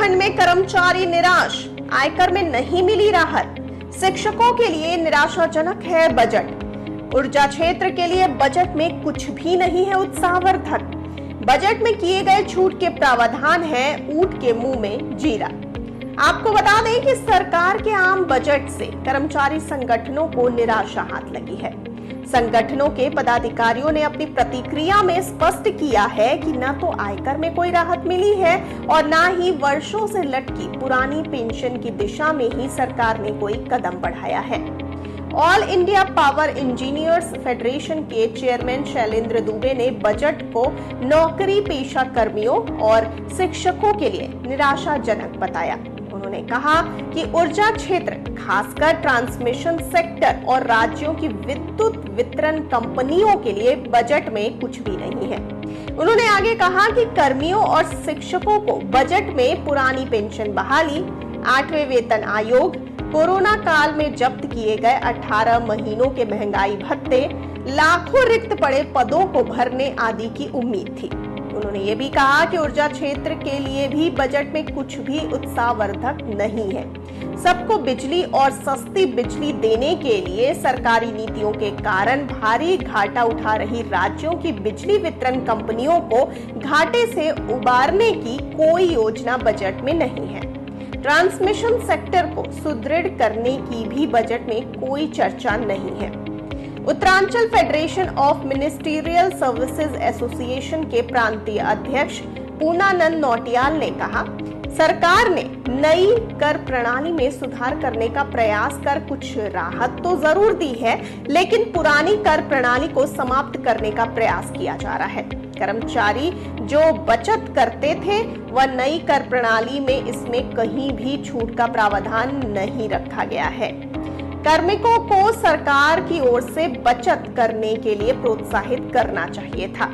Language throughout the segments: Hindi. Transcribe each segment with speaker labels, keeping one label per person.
Speaker 1: उत्तराखंड में कर्मचारी निराश, आयकर में नहीं मिली राहत। शिक्षकों के लिए निराशाजनक है बजट। ऊर्जा क्षेत्र के लिए बजट में कुछ भी नहीं है उत्साहवर्धक। बजट में किए गए छूट के प्रावधान है ऊंट के मुंह में जीरा। आपको बता दें कि सरकार के आम बजट से कर्मचारी संगठनों को निराशा हाथ लगी है। संगठनों के पदाधिकारियों ने अपनी प्रतिक्रिया में स्पष्ट किया है कि न तो आयकर में कोई राहत मिली है और न ही वर्षों से लटकी पुरानी पेंशन की दिशा में ही सरकार ने कोई कदम बढ़ाया है। All India power engineers federation के चेयरमैन शैलेंद्र दुबे ने बजट को नौकरी पेशा कर्मियों और शिक्षकों के लिए निराशाजनक बताया। उन्होंने कहा कि ऊर्जा क्षेत्र, खासकर ट्रांसमिशन सेक्टर और राज्यों की विद्युत वितरण कंपनियों के लिए बजट में कुछ भी नहीं है। उन्होंने आगे कहा कि कर्मियों और शिक्षकों को बजट में पुरानी पेंशन बहाली, 8वें वेतन आयोग, कोरोना काल में जब्त किए गए 18 महीनों के महंगाई भत्ते, लाखों रिक्त पड़े पदों को भरने आदि की उम्मीद थी। उन्होंने ये भी कहा कि ऊर्जा क्षेत्र के लिए भी बजट में कुछ भी उत्साहवर्धक नहीं है। सबको बिजली और सस्ती बिजली देने के लिए सरकारी नीतियों के कारण भारी घाटा उठा रही राज्यों की बिजली वितरण कंपनियों को घाटे से उबारने की कोई योजना बजट में नहीं है। ट्रांसमिशन सेक्टर को सुदृढ़ करने की भी बजट में कोई चर्चा नहीं है। Uttaranchal federation of ministerial services association के प्रांतीय अध्यक्ष पूर्णानंद नौटियाल ने कहा, सरकार ने नई कर प्रणाली में सुधार करने का प्रयास कर कुछ राहत तो जरूर दी है, लेकिन पुरानी कर प्रणाली को समाप्त करने का प्रयास किया जा रहा है। कर्मचारी जो बचत करते थे वह नई कर प्रणाली में इसमें कहीं भी छूट का प्रावधान नहीं रखा गया है। कार्मिकों को सरकार की ओर से बचत करने के लिए प्रोत्साहित करना चाहिए था।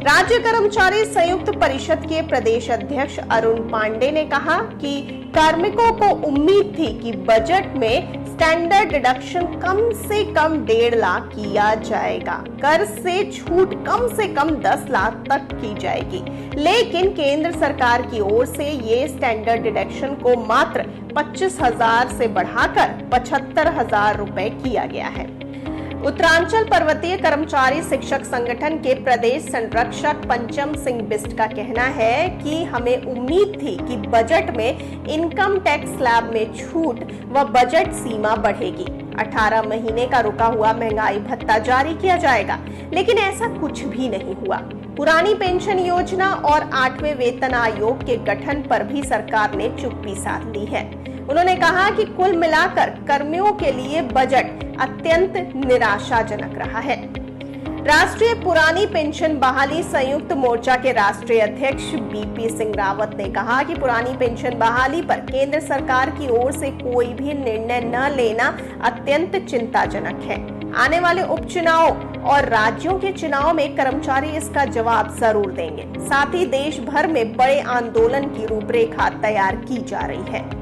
Speaker 1: राज्य कर्मचारी संयुक्त परिषद के प्रदेश अध्यक्ष अरुण पांडे ने कहा कि कार्मिकों को उम्मीद थी कि बजट में स्टैंडर्ड डिडक्शन कम से कम 1.5 लाख किया जाएगा, कर से छूट कम से कम 10 लाख तक की जाएगी, लेकिन केंद्र सरकार की ओर से ये स्टैंडर्ड डिडक्शन को मात्र 25,000 से बढ़ाकर 75,000 रुपए किया गया है। उत्तरांचल पर्वतीय कर्मचारी शिक्षक संगठन के प्रदेश संरक्षक पंचम सिंह बिस्ट का कहना है कि हमें उम्मीद थी कि बजट में इनकम टैक्स स्लैब में छूट व बजट सीमा बढ़ेगी, 18 महीने का रुका हुआ महंगाई भत्ता जारी किया जाएगा, लेकिन ऐसा कुछ भी नहीं हुआ। पुरानी पेंशन योजना और 8वें वेतन आयोग के गठन पर भी सरकार ने चुप्पी साध ली है। उन्होंने कहा कि कुल मिलाकर कर्मियों के लिए बजट अत्यंत निराशाजनक रहा है। राष्ट्रीय पुरानी पेंशन बहाली संयुक्त मोर्चा के राष्ट्रीय अध्यक्ष बीपी सिंह रावत ने कहा कि पुरानी पेंशन बहाली पर केंद्र सरकार की ओर से कोई भी निर्णय न लेना अत्यंत चिंताजनक है। आने वाले उपचुनाव और राज्यों के चुनाव में कर्मचारी इसका जवाब जरूर देंगे। साथ ही देश भर में बड़े आंदोलन की रूपरेखा तैयार की जा रही है।